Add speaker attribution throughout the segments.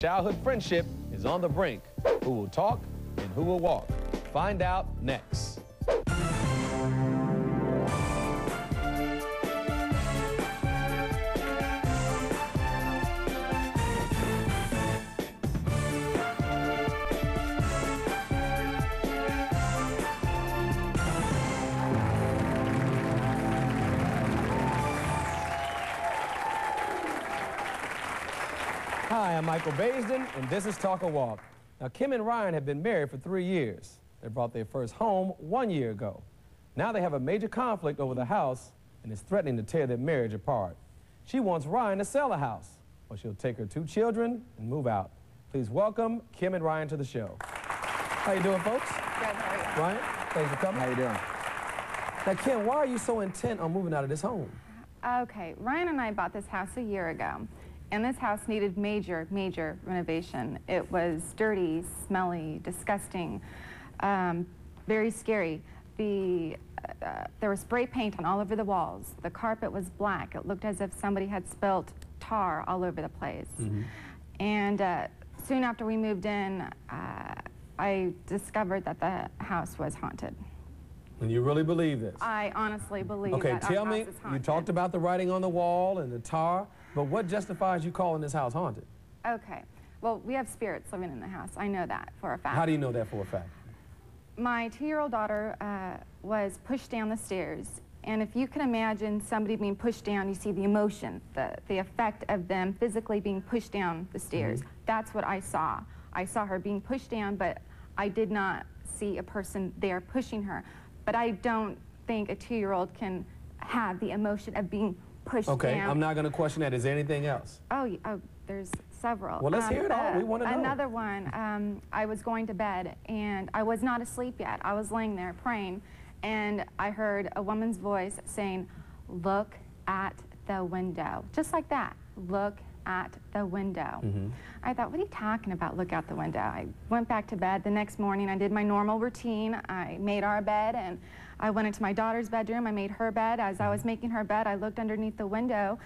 Speaker 1: Childhood friendship is on the brink. Who will talk and who will walk? Find out next. Hi, I'm Michael Baisden, and this is Talk or Walk. Now, Kim and Ryan have been married for 3 years. They brought their first home 1 year ago. Now they have a major conflict over the house and is threatening to tear their marriage apart. She wants Ryan to sell the house, or she'll take her 2 children and move out. Please welcome Kim and Ryan to the show. How you doing, folks?
Speaker 2: Good, how are you?
Speaker 1: Ryan, thanks for coming.
Speaker 3: How you doing?
Speaker 1: Now, Kim, why are you so intent on moving out of this home?
Speaker 2: Okay, Ryan and I bought this house a year ago. And this house needed major renovation. It was dirty, smelly, disgusting, very scary. There was spray paint on all over the walls. The carpet was black. It looked as if somebody had spilt tar all over the place. Mm-hmm. And soon after we moved in, I discovered that the house was haunted.
Speaker 1: And you really believe this?
Speaker 2: I honestly believe
Speaker 1: that
Speaker 2: our
Speaker 1: tell
Speaker 2: house
Speaker 1: me,
Speaker 2: is haunted.
Speaker 1: you talked about the writing on the wall and the tar, but what justifies you calling this house haunted?
Speaker 2: Okay, well, we have spirits living in the house. I know that for a fact.
Speaker 1: How do you know that for a fact?
Speaker 2: My 2-year-old daughter was pushed down the stairs, and if you can imagine somebody being pushed down, you see the emotion, the effect of them physically being pushed down the stairs. Mm-hmm. That's what I saw. I saw her being pushed down, but I did not see a person there pushing her. But I don't think a 2-year-old can have the emotion of being pushed down.
Speaker 1: Okay, I'm not going to question that. Is there anything else?
Speaker 2: Oh, there's several.
Speaker 1: Well, let's hear it all. We want to know.
Speaker 2: Another one, I was going to bed, and I was not asleep yet. I was laying there praying, and I heard a woman's voice saying, "Look at the window." Just like that. Look at the window. Mm-hmm. I thought, what are you talking about, look out the window? I went back to bed. The next morning, I did my normal routine. I made our bed, and I went into my daughter's bedroom. I made her bed. As I was making her bed, I looked underneath the window,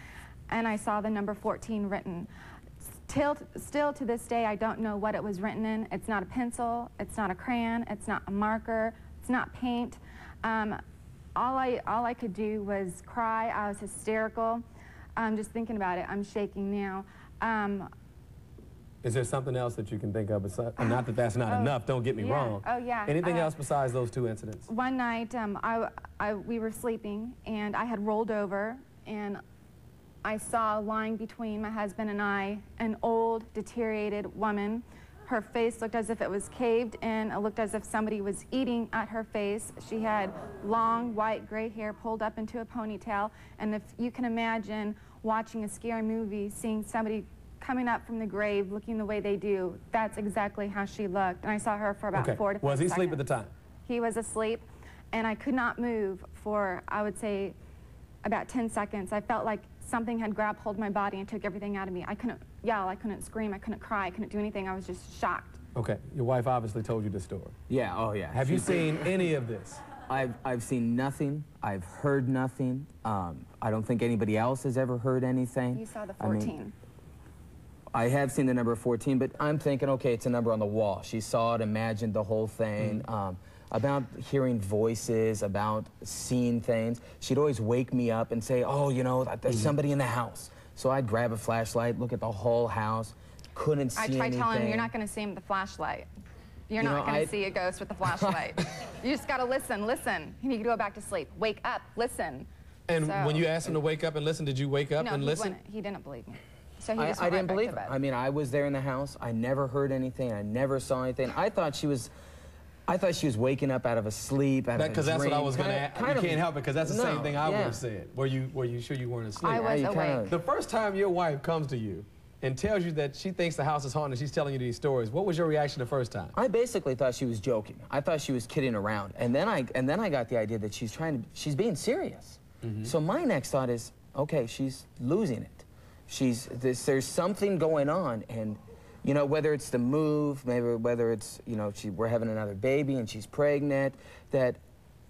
Speaker 2: and I saw the number 14 written. Still to this day, I don't know what it was written in. It's not a pencil. It's not a crayon. It's not a marker. It's not paint. All I could do was cry. I was hysterical. Just thinking about it, I'm shaking now.
Speaker 1: Is there something else that you can think of? Not that that's not enough, don't get me wrong.
Speaker 2: Oh, yeah.
Speaker 1: Anything else besides those 2 incidents?
Speaker 2: One night, we were sleeping, and I had rolled over, and I saw lying between my husband and I an old, deteriorated woman. Her face looked as if it was caved in. It looked as if somebody was eating at her face. She had long, white, gray hair pulled up into a ponytail. And if you can imagine watching a scary movie, seeing somebody coming up from the grave looking the way they do, that's exactly how she looked. And I saw her for about 4 to 5 seconds.
Speaker 1: Was he asleep at the time?
Speaker 2: He was asleep, and I could not move for, I would say, about 10 seconds. I felt like something had grabbed hold of my body and took everything out of me. I couldn't yell, I couldn't scream, I couldn't cry, I couldn't do anything. I was just shocked.
Speaker 1: Okay, your wife obviously told you this story.
Speaker 3: Yeah, oh yeah.
Speaker 1: Have you seen any of this?
Speaker 3: I've seen nothing. I've heard nothing. I don't think anybody else has ever heard anything.
Speaker 2: You saw the 14.
Speaker 3: I have seen the number 14, but I'm thinking, okay, it's a number on the wall. She saw it, imagined the whole thing. About hearing voices, about seeing things. She'd always wake me up and say, oh, you know, there's somebody in the house. So I'd grab a flashlight, look at the whole house, couldn't see anything.
Speaker 2: I tried telling him, you're not going to see him with the flashlight. You're not going to see a ghost with the flashlight. You just got to listen. You need to go back to sleep. Wake up, listen.
Speaker 1: And when you asked him to wake up and listen, did you wake up and listen?
Speaker 2: He didn't believe me. So he just
Speaker 3: I didn't believe him. I mean, I was there in the house. I never heard anything. I never saw anything. I thought she was waking up out of a sleep, out of a dream.
Speaker 1: Because that's what I was going to ask. You can't help it, because that's the same thing I would have said. Were you sure you weren't asleep?
Speaker 2: I was awake.
Speaker 1: The first time your wife comes to you and tells you that she thinks the house is haunted, she's telling you these stories, what was your reaction the first time?
Speaker 3: I basically thought she was joking. I thought she was kidding around. And then I got the idea that she's being serious. Mm-hmm. So my next thought is, okay, she's losing it. There's something going on, and you know, whether it's the move, maybe whether it's, you know, we're having another baby and she's pregnant, that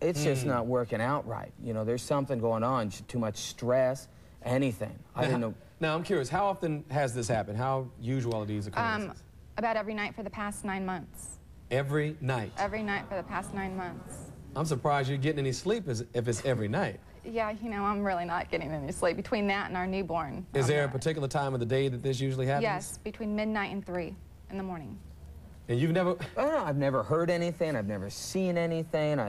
Speaker 3: it's just not working out right. You know, there's something going on, too much stress, anything. I didn't know.
Speaker 1: Now, I'm curious, how often has this happened? How usual are these occurrences?
Speaker 2: About every night for the past 9 months.
Speaker 1: Every night?
Speaker 2: Every night for the past 9 months.
Speaker 1: I'm surprised you're getting any sleep if it's every night.
Speaker 2: Yeah, you know, I'm really not getting any sleep between that and our newborn.
Speaker 1: Is there a particular time of the day that this usually happens?
Speaker 2: Yes, between midnight and 3 in the morning.
Speaker 1: And you've never...
Speaker 3: I don't know, I've never heard anything, I've never seen anything,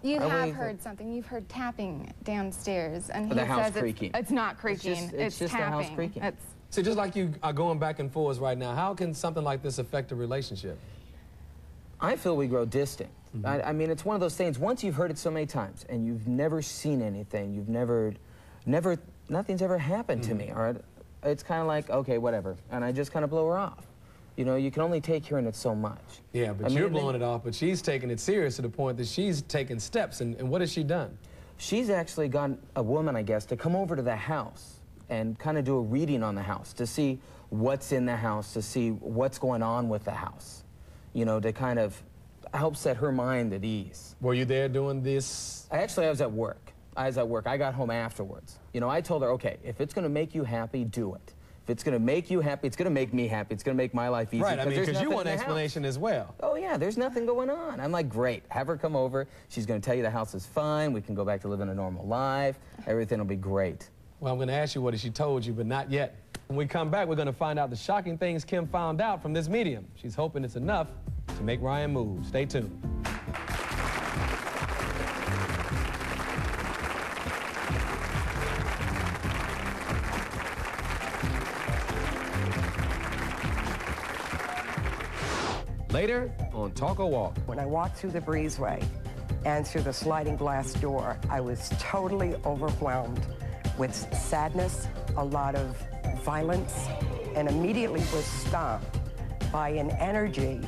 Speaker 2: You have heard something. You've heard tapping downstairs, and he
Speaker 3: the house
Speaker 2: says
Speaker 3: creaking.
Speaker 2: It's not creaking.
Speaker 3: It's just
Speaker 2: tapping.
Speaker 3: the house creaking.
Speaker 1: So just like you are going back and forth right now, how can something like this affect a relationship?
Speaker 3: I feel we grow distant. I mean, it's one of those things, once you've heard it so many times and you've never seen anything, nothing's ever happened to me, all right? It's kind of like, okay, whatever, and I just kind of blow her off. You know, you can only take hearing it so much.
Speaker 1: Yeah, but you're blowing it off, but she's taking it serious to the point that she's taking steps, and what has she done?
Speaker 3: She's actually got a woman, I guess, to come over to the house and kind of do a reading on the house to see what's in the house, to see what's going on with the house, you know, to kind of help set her mind at ease.
Speaker 1: Were you there doing this?
Speaker 3: I was at work. I got home afterwards. You know, I told her, okay, if it's going to make you happy, do it. If it's going to make you happy, it's going to make me happy. It's going to make my life easy.
Speaker 1: Right, I mean, because you want an explanation as well.
Speaker 3: Oh, yeah, there's nothing going on. I'm like, great, have her come over. She's going to tell you the house is fine. We can go back to living a normal life. Everything will be great.
Speaker 1: Well, I'm going to ask you what she told you, but not yet. When we come back, we're going to find out the shocking things Kim found out from this medium. She's hoping it's enough to make Ryan move. Stay tuned. Later on Talk or Walk.
Speaker 4: When I walked through the breezeway and through the sliding glass door, I was totally overwhelmed with sadness, a lot of violence, and immediately was stopped by an energy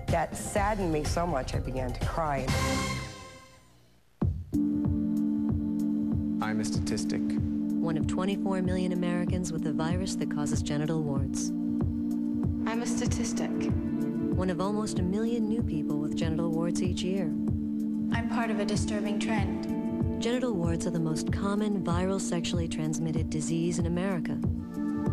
Speaker 4: that saddened me so much I began to cry.
Speaker 5: I'm a statistic.
Speaker 6: One of 24 million Americans with the virus that causes genital warts.
Speaker 7: I'm a statistic.
Speaker 6: One of almost 1 million new people with genital warts each year.
Speaker 7: I'm part of a disturbing trend.
Speaker 6: Genital warts are the most common viral sexually transmitted disease in America.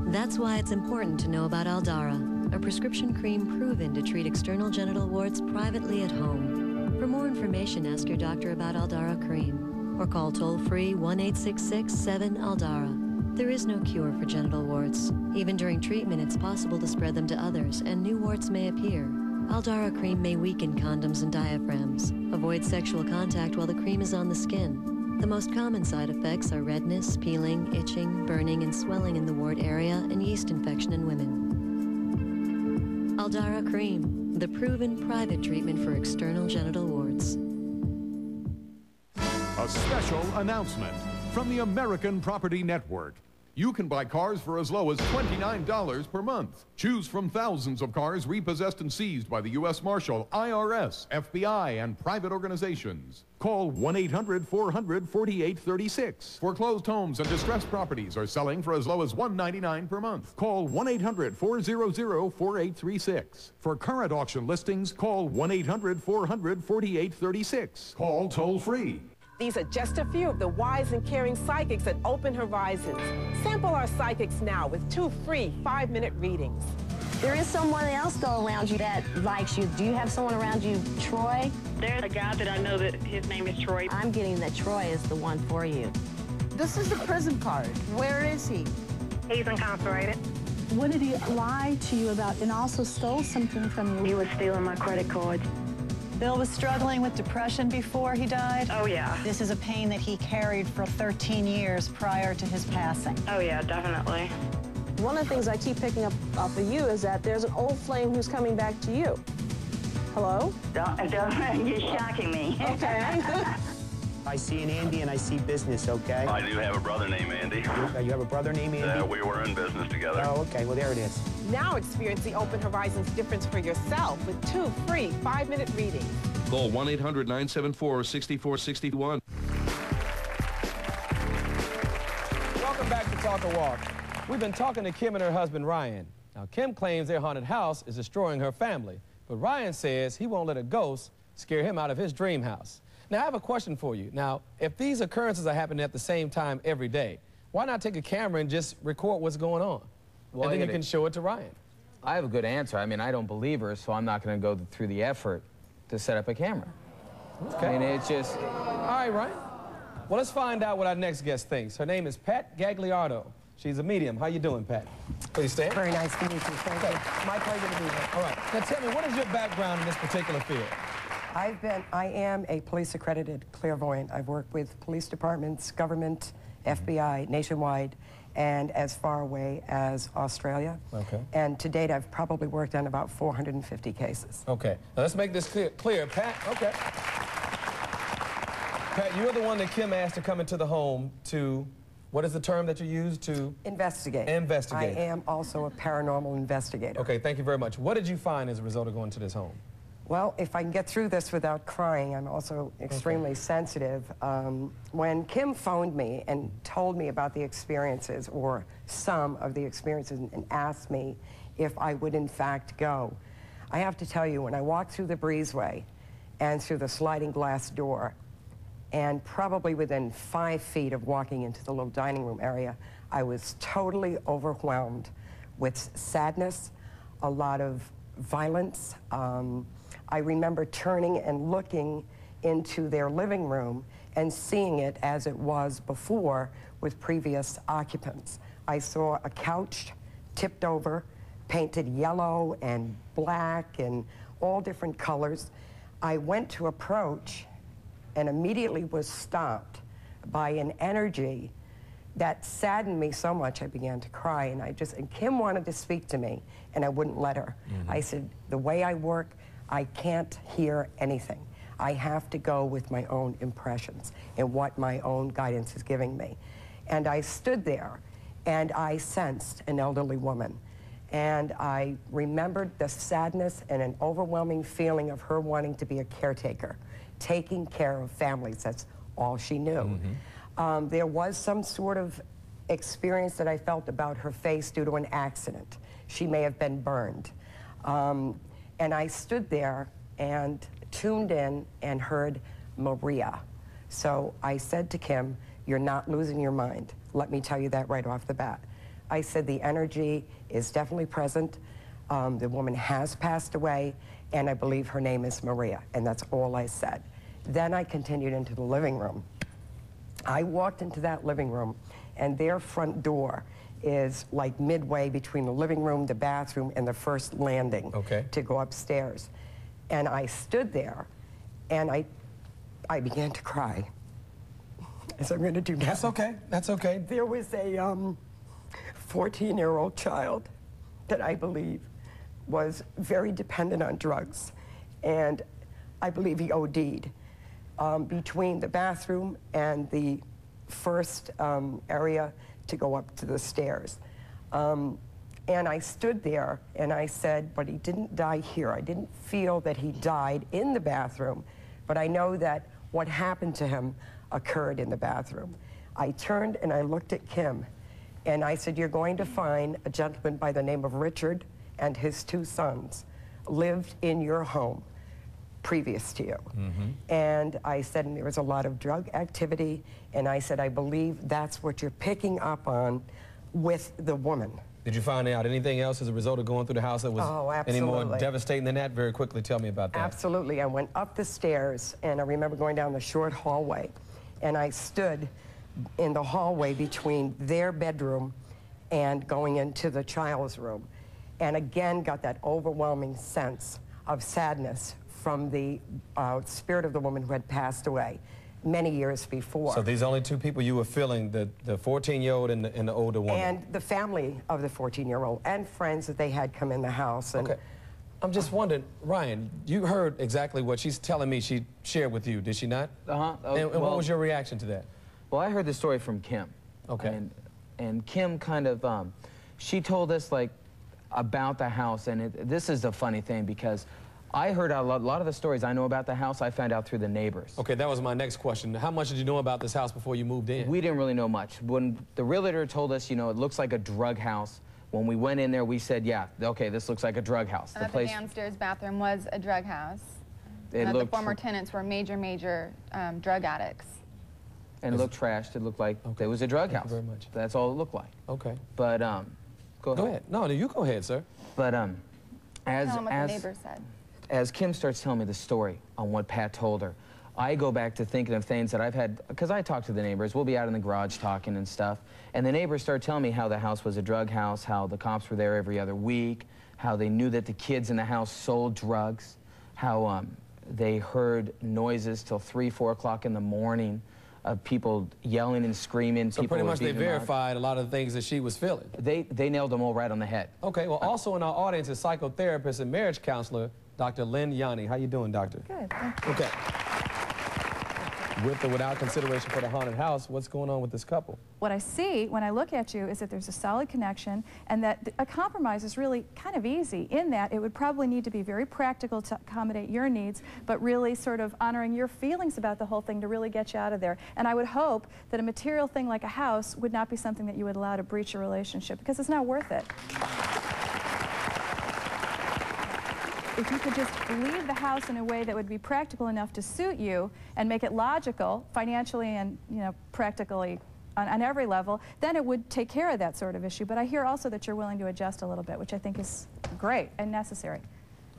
Speaker 6: That's why it's important to know about Aldara, a prescription cream proven to treat external genital warts privately at home. For more information, ask your doctor about Aldara cream or call toll-free 1-866-7-ALDARA. There is no cure for genital warts. Even during treatment, it's possible to spread them to others, and new warts may appear. Aldara cream may weaken condoms and diaphragms. Avoid sexual contact while the cream is on the skin. The most common side effects are redness, peeling, itching, burning, and swelling in the wart area, and yeast infection in women. Aldara cream, the proven private treatment for external genital warts.
Speaker 8: A special announcement from the American Property Network. You can buy cars for as low as $29 per month. Choose from thousands of cars repossessed and seized by the U.S. Marshal, IRS, FBI, and private organizations. Call 1-800-400-4836. Foreclosed homes and distressed properties are selling for as low as $199 per month. Call 1-800-400-4836. For current auction listings, call 1-800-400-4836. Call toll-free.
Speaker 9: These are just a few of the wise and caring psychics at Open Horizons. Sample our psychics now with 2 free 5-minute readings.
Speaker 10: There is someone else, though, around you that likes you. Do you have someone around you, Troy?
Speaker 11: There's a guy that I know that his name is Troy.
Speaker 10: I'm getting that Troy is the one for you.
Speaker 12: This is the prison card. Where is he?
Speaker 11: He's incarcerated.
Speaker 13: What did he lie to you about and also stole something from you?
Speaker 11: He was stealing my credit cards.
Speaker 14: Bill was struggling with depression before he died?
Speaker 11: Oh, yeah.
Speaker 14: This is a pain that he carried for 13 years prior to his passing.
Speaker 11: Oh, yeah, definitely.
Speaker 15: One of the things I keep picking up off of you is that there's an old flame who's coming back to you. Hello?
Speaker 16: Don't, you're shocking me.
Speaker 15: Okay.
Speaker 17: I see an Andy and I see business, okay?
Speaker 18: I do have a brother named Andy.
Speaker 17: You have a brother named Andy?
Speaker 18: We were in business together.
Speaker 17: Oh, okay. Well, there it is.
Speaker 9: Now experience the Open Horizons difference for yourself with 2 free 5-minute readings.
Speaker 19: Call 1-800-974-6461.
Speaker 1: Welcome back to Talk or Walk. We've been talking to Kim and her husband, Ryan. Now, Kim claims their haunted house is destroying her family, but Ryan says he won't let a ghost scare him out of his dream house. Now, I have a question for you. Now, if these occurrences are happening at the same time every day, why not take a camera and just record what's going on?
Speaker 3: Well,
Speaker 1: and then you can show it to Ryan.
Speaker 3: I have a good answer. I mean, I don't believe her, so I'm not going to go through the effort to set up a camera.
Speaker 1: Okay.
Speaker 3: I mean, it's just...
Speaker 1: All right, Ryan. Well, let's find out what our next guest thinks. Her name is Pat Gagliardo. She's a medium. How you doing, Pat? Please stand.
Speaker 4: Very nice to meet you. Thank you. My pleasure to be here.
Speaker 1: All right. Now tell me, what is your background in this particular field?
Speaker 4: I am a police accredited clairvoyant. I've worked with police departments, government, FBI, nationwide, and as far away as Australia.
Speaker 1: Okay.
Speaker 4: And to date, I've probably worked on about 450 cases.
Speaker 1: Okay. Now let's make this clear. Pat, okay. Pat, you're the one that Kim asked to come into the home to, what is the term that you use to?
Speaker 4: Investigate.
Speaker 1: Investigate.
Speaker 4: I am also a paranormal investigator.
Speaker 1: Okay, thank you very much. What did you find as a result of going to this home?
Speaker 4: Well, if I can get through this without crying, I'm also extremely sensitive. When Kim phoned me and told me about the experiences, or some of the experiences, and asked me if I would in fact go, I have to tell you, when I walked through the breezeway and through the sliding glass door, and probably within 5 feet of walking into the little dining room area, I was totally overwhelmed with sadness, a lot of violence. I remember turning and looking into their living room and seeing it as it was before with previous occupants. I saw a couch tipped over, painted yellow and black and all different colors. I went to approach and immediately was stopped by an energy that saddened me so much I began to cry. And Kim wanted to speak to me, and I wouldn't let her. I said, the way I work, I can't hear anything. I have to go with my own impressions and what my own guidance is giving me. And I stood there, and I sensed an elderly woman. And I remembered the sadness and an overwhelming feeling of her wanting to be a caretaker, taking care of families. That's all she knew. There was some sort of experience that I felt about her face due to an accident. She may have been burned. And I stood there and tuned in and heard Maria. So I said to Kim, you're not losing your mind. Let me tell you that right off the bat. I said the energy is definitely present. The woman has passed away, and I believe her name is Maria, and that's all I said. Then I continued into the living room. I walked into that living room, and their front door is like midway between the living room, the bathroom, and the first landing to go upstairs. And I stood there, and I began to cry, as I'm going to do now.
Speaker 1: That's okay. That's okay.
Speaker 4: There was a 14-year-old child that I believe was very dependent on drugs, and I believe he OD'd. Between the bathroom and the first area to go up to the stairs. And I stood there and I said, but he didn't die here. I didn't feel that he died in the bathroom, but I know that what happened to him occurred in the bathroom. I turned and I looked at Kim, and I said, you're going to find a gentleman by the name of Richard, and his 2 sons lived in your home previous to you. And I said, and there was a lot of drug activity, and I said, I believe that's what you're picking up on with the woman.
Speaker 1: Did you find out anything else as a result of going through the house that was any more devastating than that? Very quickly, tell me about that.
Speaker 4: Absolutely. I went up the stairs, and I remember going down the short hallway, and I stood in the hallway between their bedroom and going into the child's room, and again got that overwhelming sense of sadness from the spirit of the woman who had passed away many years before.
Speaker 1: So these only 2 people you were feeling, the 14-year-old and the older woman?
Speaker 4: And the family of the 14-year-old, and friends that they had come in the house. And
Speaker 1: I'm just wondering, Ryan, you heard exactly what she's telling me she shared with you, did she not? And what was your reaction to that?
Speaker 3: Well, I heard the story from Kim. And Kim kind of, she told us, like, about the house, and this is the funny thing, because I heard a lot of the stories I know about the house, I found out through the neighbors.
Speaker 1: Okay, that was my next question. How much did you know about this house before you moved in?
Speaker 3: We didn't really know much. When the realtor told us, you know, it looks like a drug house, when we went in there, we said, yeah, okay, this looks like a drug house.
Speaker 2: And the downstairs bathroom was a drug house.
Speaker 3: And
Speaker 2: the former tenants were major drug addicts.
Speaker 3: and it looked trashed. It looked like there was a drug house.
Speaker 1: Thank you very much.
Speaker 3: That's all it looked like.
Speaker 1: Okay.
Speaker 3: But, go ahead.
Speaker 1: No, you go ahead, sir.
Speaker 3: But,
Speaker 2: Tell them what the neighbor said.
Speaker 3: as Kim starts telling me the story on what Pat told her, I go back to thinking of things that I've had, because I talk to the neighbors. We'll be out in the garage talking and stuff, and the neighbors start telling me how the house was a drug house, how the cops were there every other week, how they knew that the kids in the house sold drugs, how they heard noises till 3, 4 o'clock in the morning of people yelling and screaming.
Speaker 1: So pretty much they verified a lot of the things that she was feeling.
Speaker 3: They nailed them all right on the head.
Speaker 1: Okay, well, also in our audience is psychotherapist and marriage counselor, Dr. Lynn Yanni. How you doing, doctor?
Speaker 5: Good, thank you.
Speaker 1: Okay. With or without consideration for the haunted house, what's going on with this couple?
Speaker 5: What I see when I look at you is that there's a solid connection and that a compromise is really kind of easy in that it would probably need to be very practical to accommodate your needs, but really sort of honoring your feelings about the whole thing to really get you out of there. And I would hope that a material thing like a house would not be something that you would allow to breach your relationship, because it's not worth it. If you could just leave the house in a way that would be practical enough to suit you and make it logical, financially and, you know, practically on every level, then it would take care of that sort of issue. But I hear also that you're willing to adjust a little bit, which I think is great and necessary.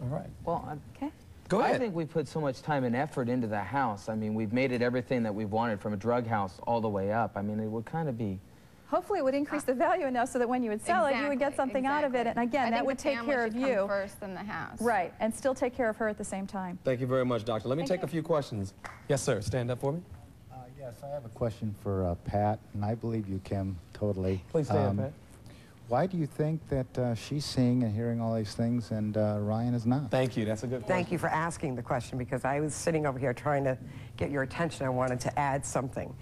Speaker 1: All right.
Speaker 3: Well,
Speaker 5: okay.
Speaker 3: Go ahead. I think we put so much time and effort into the house. I mean, we've made it everything that we've wanted, from a drug house all the way up. I mean, it would kind of be...
Speaker 5: Hopefully it would increase the value enough so that when you would sell it, you would get something out of it. And again, that would take care of you.
Speaker 2: First in the house.
Speaker 5: Right, and still take care of her at the same time.
Speaker 1: Thank you very much, doctor. Let me take a few questions. Yes, sir. Stand up for me.
Speaker 19: Yes, I have a question for Pat, and I believe you, Kim, totally.
Speaker 1: Please stand, Pat.
Speaker 19: Why do you think that she's seeing and hearing all these things and Ryan is not?
Speaker 1: Thank you. That's a good question.
Speaker 4: Thank you for asking the question, because I was sitting over here trying to get your attention. I wanted to add something.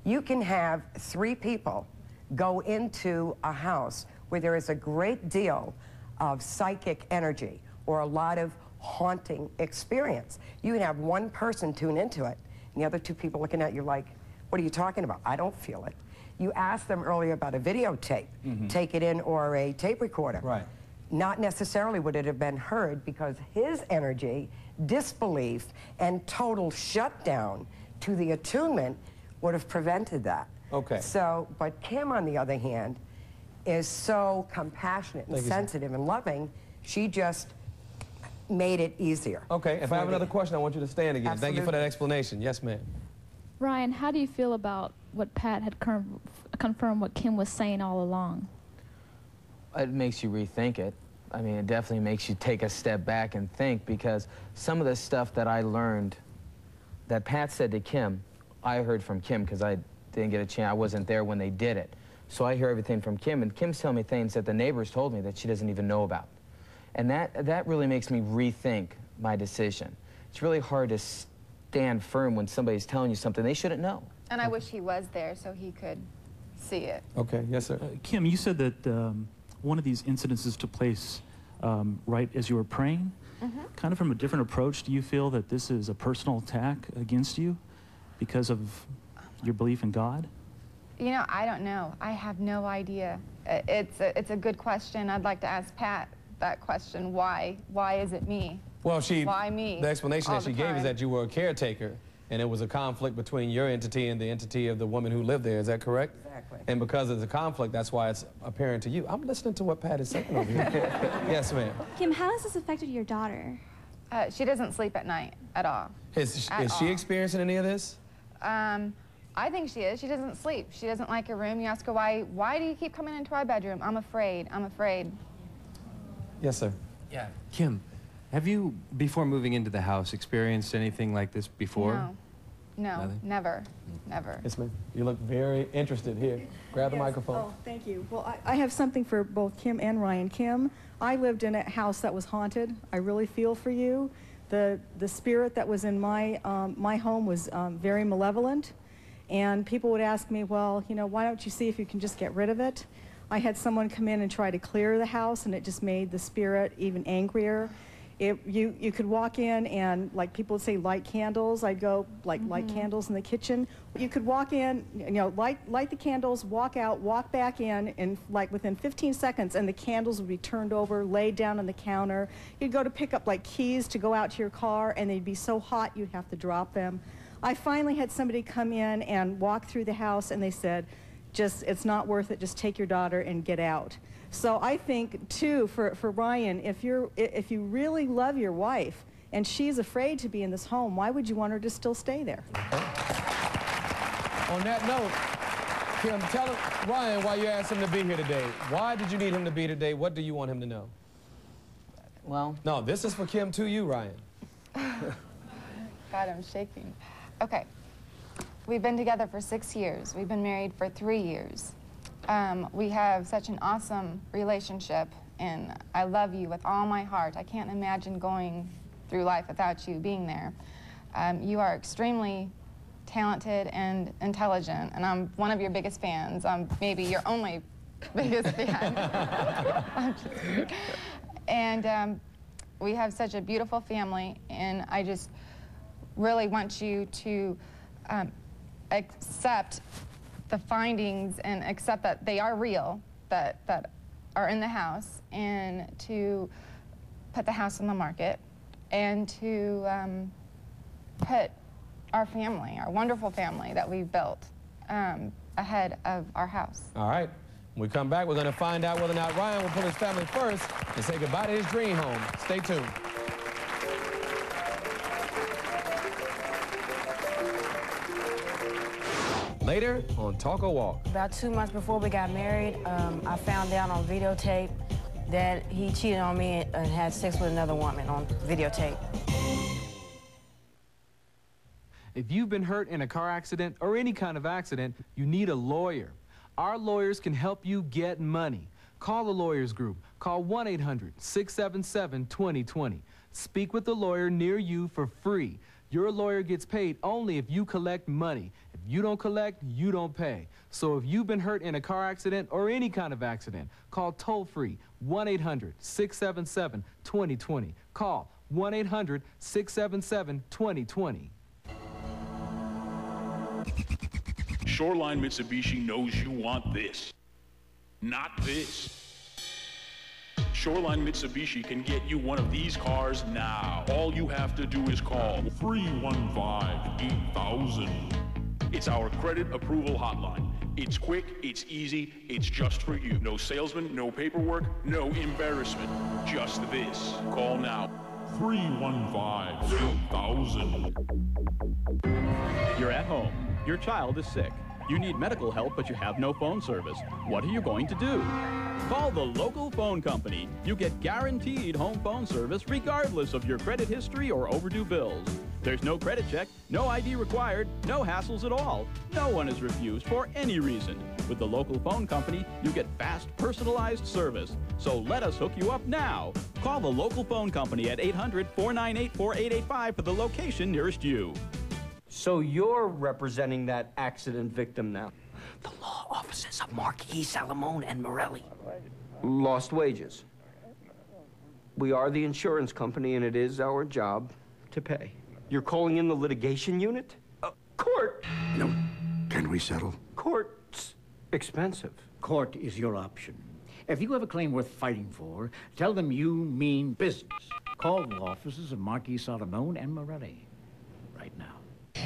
Speaker 4: You can have 3 people go into a house where there is a great deal of psychic energy or a lot of haunting experience. You can have one person tune into it, and the other 2 people looking at you like, what are you talking about? I don't feel it. You asked them earlier about a videotape, take it in, or a tape recorder.
Speaker 1: Right.
Speaker 4: Not necessarily would it have been heard, because his energy, disbelief, and total shutdown to the attunement would have prevented that.
Speaker 1: Okay.
Speaker 4: So, but Kim, on the other hand, is so compassionate and sensitive and loving, she just made it easier.
Speaker 1: Okay, if I have another question, I want you to stand again.
Speaker 4: Absolutely.
Speaker 1: Thank you for that explanation. Yes, ma'am.
Speaker 20: Ryan, how do you feel about what Pat had confirmed what Kim was saying all along?
Speaker 3: It makes you rethink it. I mean, it definitely makes you take a step back and think, because some of the stuff that I learned that Pat said to Kim, I heard from Kim, because I didn't get a chance. I wasn't there when they did it. So I hear everything from Kim, and Kim's telling me things that the neighbors told me that she doesn't even know about. And that really makes me rethink my decision. It's really hard to stand firm when somebody's telling you something they shouldn't know.
Speaker 2: And I wish he was there so he could see it.
Speaker 1: Okay, yes, sir.
Speaker 21: Kim, you said that one of these incidences took place right as you were praying. Kind of from a different approach, do you feel that this is a personal attack against you because of your belief in God?
Speaker 2: You know, I don't know. I have no idea. It's a good question. I'd like to ask Pat that question. Why? Why is it me?
Speaker 1: Well,
Speaker 2: why me?
Speaker 1: The explanation that she gave is that you were a caretaker, and it was a conflict between your entity and the entity of the woman who lived there. Is that correct?
Speaker 4: Exactly.
Speaker 1: And because of the conflict, that's why it's apparent to you. I'm listening to what Pat is saying over here. Yes, ma'am.
Speaker 22: Kim, how has this affected your daughter?
Speaker 2: She doesn't sleep at night at all.
Speaker 1: Is she experiencing any of this?
Speaker 2: I think she is. She doesn't sleep. She doesn't like her room. You ask her why do you keep coming into our bedroom? I'm afraid. I'm afraid.
Speaker 1: Yes, sir.
Speaker 23: Yeah. Kim, have you, before moving into the house, experienced anything like this before?
Speaker 2: No.
Speaker 23: Nothing?
Speaker 2: Never. Never.
Speaker 1: Yes, ma'am. You look very interested. Here, grab the microphone.
Speaker 24: Oh, thank you. Well, I have something for both Kim and Ryan. Kim, I lived in a house that was haunted. I really feel for you. The spirit that was in my home was very malevolent, and people would ask me, well, you know, why don't you see if you can just get rid of it? I had someone come in and try to clear the house, and it just made the spirit even angrier. You could walk in and, like people would say, light candles. I'd go light candles in the kitchen. You could walk in, you know, light the candles, walk out, walk back in, and like within 15 seconds, and the candles would be turned over, laid down on the counter. You'd go to pick up like keys to go out to your car, and they'd be so hot you'd have to drop them. I finally had somebody come in and walk through the house, and they said, it's not worth it, just take your daughter and get out. So I think, too, for Ryan, if you really love your wife and she's afraid to be in this home, why would you want her to still stay there?
Speaker 1: Okay. On that note, Kim, tell Ryan why you asked him to be here today. Why did you need him to be today? What do you want him to know?
Speaker 3: Well...
Speaker 1: No, this is for Kim to you, Ryan.
Speaker 2: God, I'm shaking. Okay. We've been together for 6 years. We've been married for 3 years. We have such an awesome relationship, and I love you with all my heart. I can't imagine going through life without you being there. You are extremely talented and intelligent, and I'm one of your biggest fans. I'm maybe your only biggest fan. And we have such a beautiful family, and I just really want you to accept the findings and accept that they are real, that are in the house, and to put the house on the market, and to put our family, our wonderful family that we've built, ahead of our house.
Speaker 1: All right. When we come back, we're going to find out whether or not Ryan will put his family first and say goodbye to his dream home. Stay tuned. Later on Talk or Walk.
Speaker 6: About 2 months before we got married, I found out on videotape that he cheated on me and had sex with another woman on videotape.
Speaker 7: If you've been hurt in a car accident or any kind of accident, you need a lawyer. Our lawyers can help you get money. Call the Lawyers Group. Call 1-800-677-2020. Speak with a lawyer near you for free. Your lawyer gets paid only if you collect money. If you don't collect, you don't pay. So if you've been hurt in a car accident or any kind of accident, call toll-free 1-800-677-2020. Call 1-800-677-2020.
Speaker 8: Shoreline Mitsubishi knows you want this, not this. Shoreline Mitsubishi can get you one of these cars now. All you have to do is call 315-8000. It's our credit approval hotline. It's quick, it's easy, it's just for you. No salesman, no paperwork, no embarrassment. Just this. Call now. 315-8000.
Speaker 10: You're at home. Your child is sick. You need medical help, but you have no phone service. What are you going to do? Call the local phone company. You get guaranteed home phone service regardless of your credit history or overdue bills. There's no credit check, no ID required, no hassles at all. No one is refused for any reason. With the local phone company, you get fast, personalized service. So let us hook you up now. Call the local phone company at 800-498-4885 for the location nearest you.
Speaker 25: So you're representing that accident victim now?
Speaker 26: The law offices of Marquis, Salamone, and Morelli.
Speaker 25: Lost wages. We are the insurance company, and it is our job to pay. You're calling in the litigation unit? Court!
Speaker 26: No. Can we settle?
Speaker 25: Court's expensive.
Speaker 26: Court is your option. If you have a claim worth fighting for, tell them you mean business. Call the offices of Marquis, Salamone, and Morelli right now.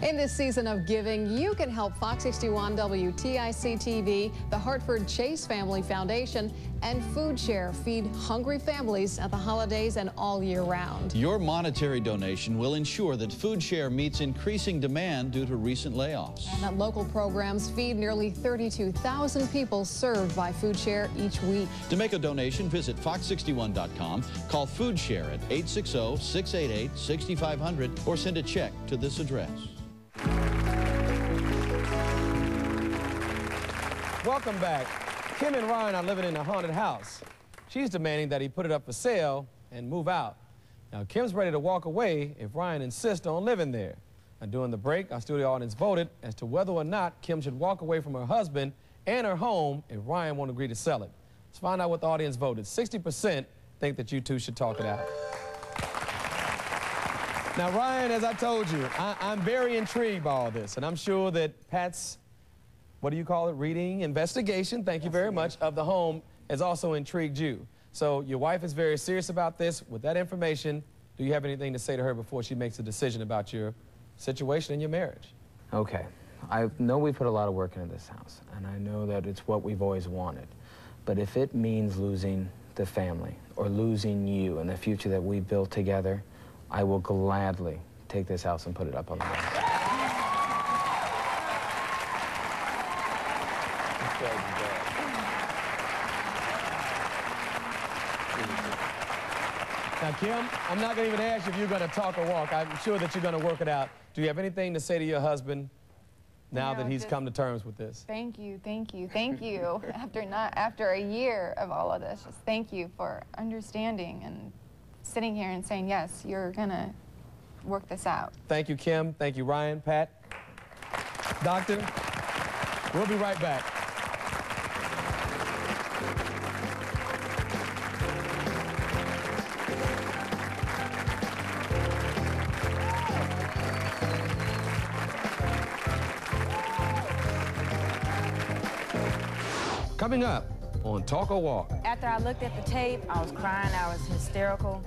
Speaker 27: In this season of giving, you can help Fox 61 WTIC-TV, the Hartford Chase Family Foundation, and Food Share feed hungry families at the holidays and all year round.
Speaker 28: Your monetary donation will ensure that Food Share meets increasing demand due to recent layoffs.
Speaker 27: And that local programs feed nearly 32,000 people served by Food Share each week.
Speaker 28: To make a donation, visit fox61.com, call Food Share at 860-688-6500, or send a check to this address.
Speaker 1: Welcome back. Kim and Ryan are living in a haunted house. She's demanding that he put it up for sale and move out. Now, Kim's ready to walk away if Ryan insists on living there. Now, during the break, our studio audience voted as to whether or not Kim should walk away from her husband and her home if Ryan won't agree to sell it. Let's find out what the audience voted. 60% think that you two should talk it out. Now, Ryan, as I told you, I'm very intrigued by all this, and I'm sure that Pat's, what do you call it, reading, investigation, thank you very much, of the home has also intrigued you. So your wife is very serious about this. With that information, do you have anything to say to her before she makes a decision about your situation in your marriage.
Speaker 3: Okay. I know we put a lot of work into this house, and I know that it's what we've always wanted. But if it means losing the family or losing you and the future that we've built together, I will gladly take this house and put it up on the wall.
Speaker 1: Now, Kim, I'm not going to even ask you if you're going to talk or walk. I'm sure that you're going to work it out. Do you have anything to say to your husband now that he's come to terms with this?
Speaker 2: Thank you, thank you, thank you. After a year of all of this, just thank you for understanding and sitting here and saying, yes, you're going to work this out.
Speaker 1: Thank you, Kim. Thank you, Ryan, Pat. Doctor, we'll be right back. Coming up on Talk or Walk.
Speaker 6: After I looked at the tape, I was crying, I was hysterical.